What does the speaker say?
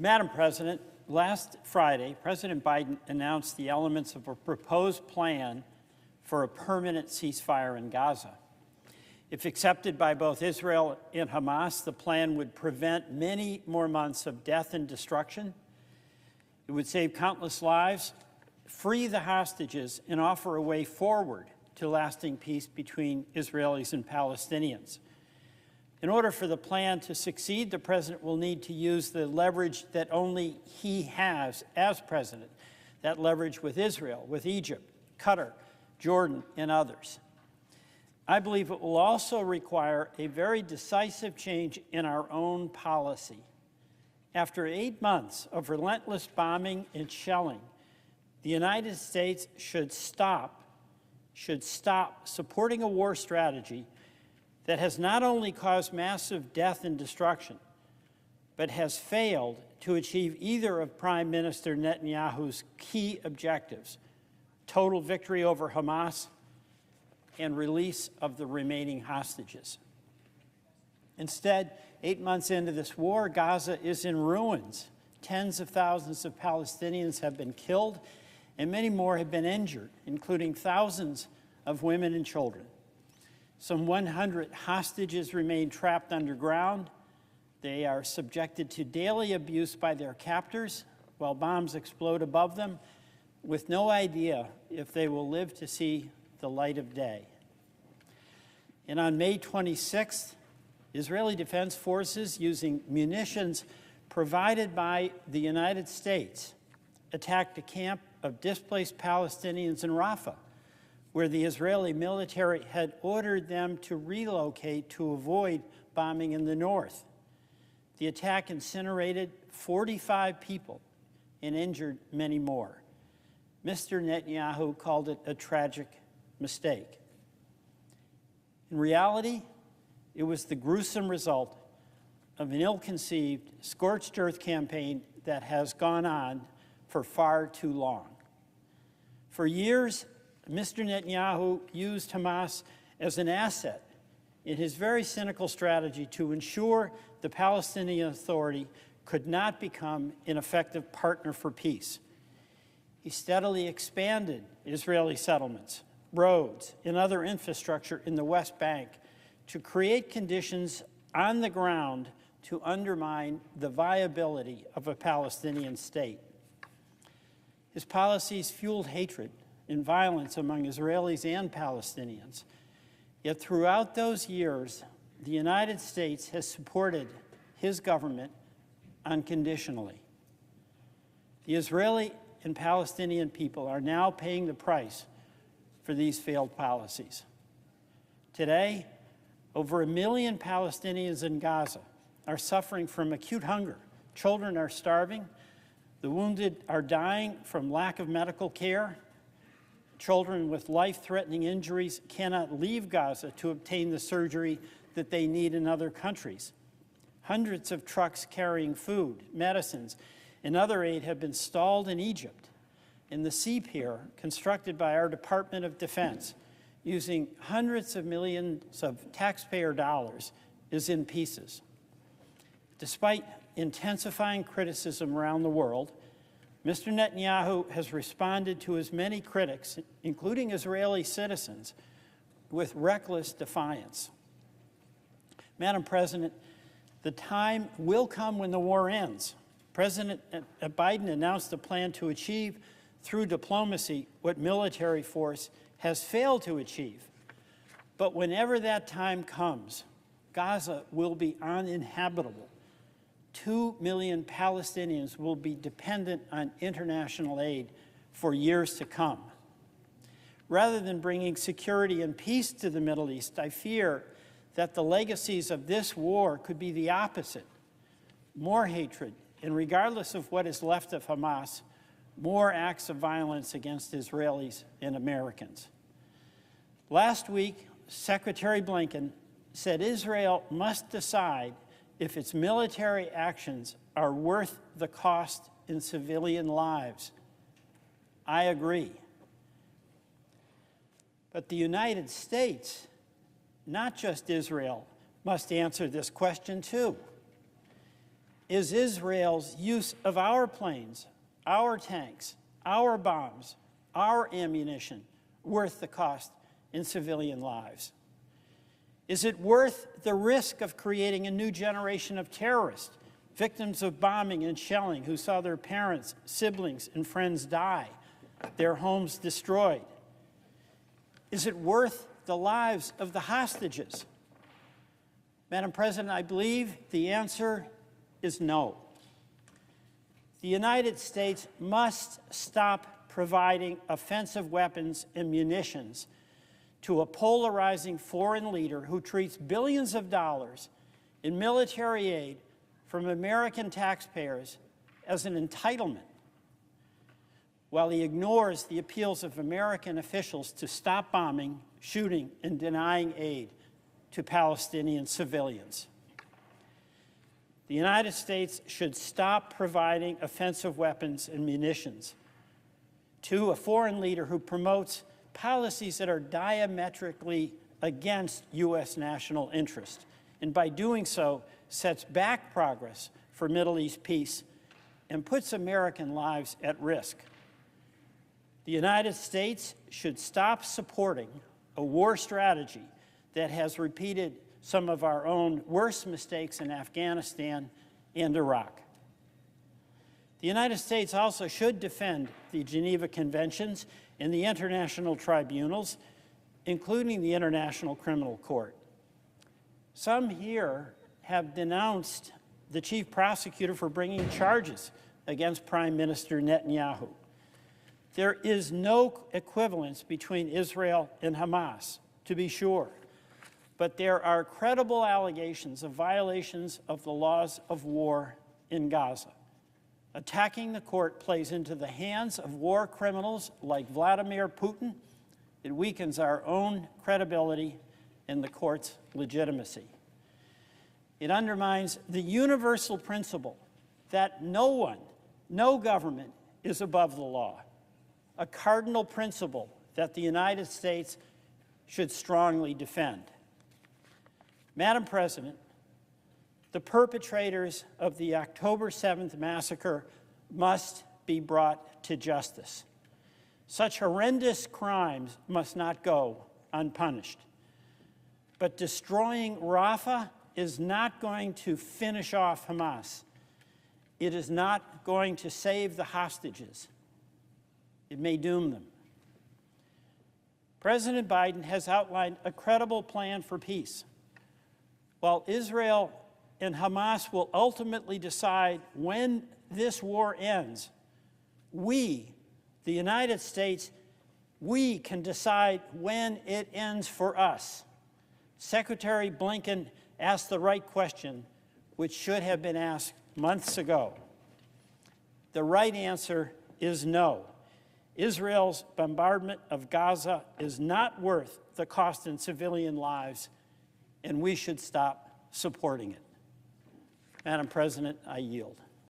Madam President, last Friday, President Biden announced the elements of a proposed plan for a permanent ceasefire in Gaza. If accepted by both Israel and Hamas, the plan would prevent many more months of death and destruction. It would save countless lives, free the hostages, and offer a way forward to lasting peace between Israelis and Palestinians. In order for the plan to succeed, the president will need to use the leverage that only he has as president, that leverage with Israel, with Egypt, Qatar, Jordan, and others. I believe it will also require a very decisive change in our own policy. After 8 months of relentless bombing and shelling, the United States should stop supporting a war strategy that has not only caused massive death and destruction, but has failed to achieve either of Prime Minister Netanyahu's key objectives: total victory over Hamas and release of the remaining hostages. Instead, 8 months into this war, Gaza is in ruins. Tens of thousands of Palestinians have been killed, and many more have been injured, including thousands of women and children. Some 100 hostages remain trapped underground. They are subjected to daily abuse by their captors while bombs explode above them, with no idea if they will live to see the light of day. And on May 26th, Israeli Defense Forces, using munitions provided by the United States, attacked a camp of displaced Palestinians in Rafah, where the Israeli military had ordered them to relocate to avoid bombing in the north. The attack incinerated 45 people and injured many more. Mr. Netanyahu called it a tragic mistake. In reality, it was the gruesome result of an ill-conceived, scorched earth campaign that has gone on for far too long. For years, Mr. Netanyahu used Hamas as an asset in his very cynical strategy to ensure the Palestinian Authority could not become an effective partner for peace. He steadily expanded Israeli settlements, roads, and other infrastructure in the West Bank to create conditions on the ground to undermine the viability of a Palestinian state. His policies fueled hatred and violence among Israelis and Palestinians. Yet throughout those years, the United States has supported his government unconditionally. The Israeli and Palestinian people are now paying the price for these failed policies. Today, over 1 million Palestinians in Gaza are suffering from acute hunger. Children are starving. The wounded are dying from lack of medical care. Children with life-threatening injuries cannot leave Gaza to obtain the surgery that they need in other countries. Hundreds of trucks carrying food, medicines, and other aid have been stalled in Egypt. And the sea pier, constructed by our Department of Defense, using hundreds of millions of taxpayer dollars, is in pieces. Despite intensifying criticism around the world, Mr. Netanyahu has responded to his many critics, including Israeli citizens, with reckless defiance. Madam President, the time will come when the war ends. President Biden announced a plan to achieve through diplomacy what military force has failed to achieve. But whenever that time comes, Gaza will be uninhabitable. 2 million Palestinians will be dependent on international aid for years to come. Rather than bringing security and peace to the Middle East, I fear that the legacies of this war could be the opposite: more hatred, and regardless of what is left of Hamas, more acts of violence against Israelis and Americans. Last week, Secretary Blinken said Israel must decide if its military actions are worth the cost in civilian lives. I agree. But the United States, not just Israel, must answer this question too. Is Israel's use of our planes, our tanks, our bombs, our ammunition worth the cost in civilian lives? Is it worth the risk of creating a new generation of terrorists, victims of bombing and shelling who saw their parents, siblings, and friends die, their homes destroyed? Is it worth the lives of the hostages? Madam President, I believe the answer is no. The United States must stop providing offensive weapons and munitions to a polarizing foreign leader who treats billions of dollars in military aid from American taxpayers as an entitlement, while he ignores the appeals of American officials to stop bombing, shooting, and denying aid to Palestinian civilians. The United States should stop providing offensive weapons and munitions to a foreign leader who promotes policies that are diametrically against U.S. national interest, and by doing so sets back progress for Middle East peace and puts American lives at risk. The United States should stop supporting a war strategy that has repeated some of our own worst mistakes in Afghanistan and Iraq. The United States also should defend the Geneva Conventions and the international tribunals, including the International Criminal Court. Some here have denounced the chief prosecutor for bringing charges against Prime Minister Netanyahu. There is no equivalence between Israel and Hamas, to be sure, but there are credible allegations of violations of the laws of war in Gaza. Attacking the court plays into the hands of war criminals like Vladimir Putin. It weakens our own credibility and the court's legitimacy. It undermines the universal principle that no one, no government is above the law, a cardinal principle that the United States should strongly defend. Madam President, the perpetrators of the October 7th massacre must be brought to justice. Such horrendous crimes must not go unpunished. But destroying Rafah is not going to finish off Hamas. It is not going to save the hostages. It may doom them. President Biden has outlined a credible plan for peace. While Israel and Hamas will ultimately decide when this war ends, we, the United States, we can decide when it ends for us. Secretary Blinken asked the right question, which should have been asked months ago. The right answer is no. Israel's bombardment of Gaza is not worth the cost in civilian lives, and we should stop supporting it. Madam President, I yield.